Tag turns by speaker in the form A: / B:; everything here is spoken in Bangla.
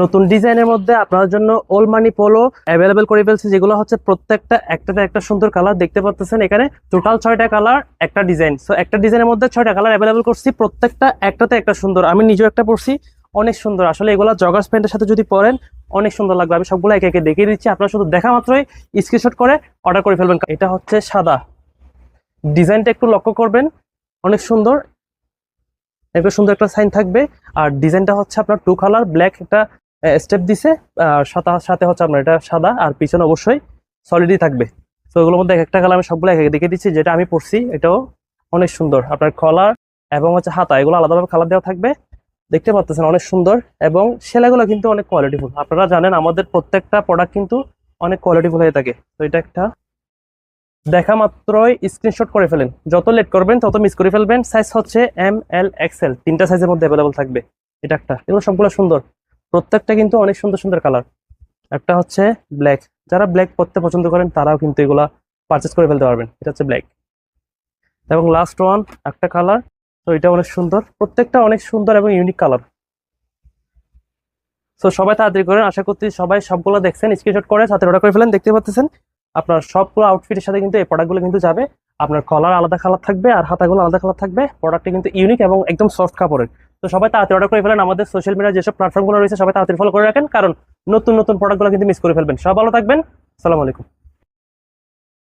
A: নতুন ডিজাইনের মধ্যে আপনার জন্য ওলমানি পোলো অ্যাভেলেবেল করে ফেলছি, যেগুলো হচ্ছে প্রত্যেকটা একটাতে একটা সুন্দর কালার দেখতে পাচ্ছেন। এখানে টোটাল 6টা কালার, একটা ডিজাইন। সো একটা ডিজাইনের মধ্যে 6টা কালার অ্যাভেলেবেল করছি, প্রত্যেকটা একটাতে একটা সুন্দর। আমি নিজেও একটা পরছি, অনেক সুন্দর। আসলে এগুলা জগার্স প্যান্টের সাথে যদি পরেন অনেক সুন্দর লাগবে। আমি সবগুলো একে একে দেখিয়ে দিচ্ছি, আপনারা শুধু দেখা মাত্রই স্ক্রিনশট করে অর্ডার করে ফেলবেন। এটা হচ্ছে সাদা, ডিজাইনটা একটু লক্ষ্য করবেন, অনেক সুন্দর, একটা সুন্দর একটা সাইন থাকবে। আর ডিজাইনটা হচ্ছে আপনার 2 কালার, ব্ল্যাক একটা স্টেপ দিছে, আর সাথে হচ্ছে আপনার এটা সাদা, আর পিছনে অবশ্যই সলিডই থাকবে। তো ওগুলোর মধ্যে একটা কালার আমি সবগুলো একে দেখিয়ে দিচ্ছি। যেটা আমি পরছি এটাও অনেক সুন্দর, আপনার কলার এবং হচ্ছে হাতা এগুলো আলাদাভাবে কালার দেওয়া থাকবে, দেখতে পাচ্ছেন অনেক সুন্দর। এবং সেলাইগুলো কিন্তু অনেক কোয়ালিটিফুল। আপনারা জানেন আমাদের প্রত্যেকটা প্রোডাক্ট কিন্তু অনেক কোয়ালিটিফুল হয়ে থাকে। তো এটা একটা দেখা মাত্রই স্ক্রিনশট করে ফেলেন, যত লেট করবেন তত মিস করে ফেলবেন। সাইজ হচ্ছে ML XL, 3টা সাইজের মধ্যে অ্যাভেলেবল থাকবে। এটা একটা, এগুলো সবগুলো সুন্দর, প্রত্যেকটা কিন্তু অনেক সুন্দর সুন্দর কালার। একটা হচ্ছে ব্ল্যাক, যারা ব্ল্যাক পরতে পছন্দ করেন তারাও কিন্তু এগুলা পারচেস করে ফেলতে পারবেন। এটা হচ্ছে ব্ল্যাক। এবং লাস্ট ওয়ান একটা কালার, তো এটা অনেক সুন্দর, প্রত্যেকটা অনেক সুন্দর এবং ইউনিক কালার। তো সবাই তাড়াতাড়ি করেন, আশা করছি সবাই সবগুলো দেখছেন, স্ক্রিনশট করে সাথে অর্ডার করে ফেলেন। দেখতে পাচ্ছেন আপনার সবগুলো আউটফিটের সাথে কিন্তু এই প্রোডাক্টগুলো কিন্তু যাবে। আপনার কলার আলাদা কালার থাকবে আর হাতাগুলো আলাদা কালার থাকবে। প্রোডাক্টটা কিন্তু ইউনিক এবং একদম সফট কাপড়ের। তো সবাই তাড়াতাড়ি অর্ডার করে ফেলেন। আমাদের সোশ্যাল মিডিয়া যেসব প্ল্যাটফর্মগুলো রয়েছে সবাই তাড়াতাড়ি ফলো করে রাখেন, কারণ নতুন নতুন প্রোডাক্টগুলো কিন্তু মিস করে ফেলবেন। সব ভালো থাকবেন, আসসালামু আলাইকুম।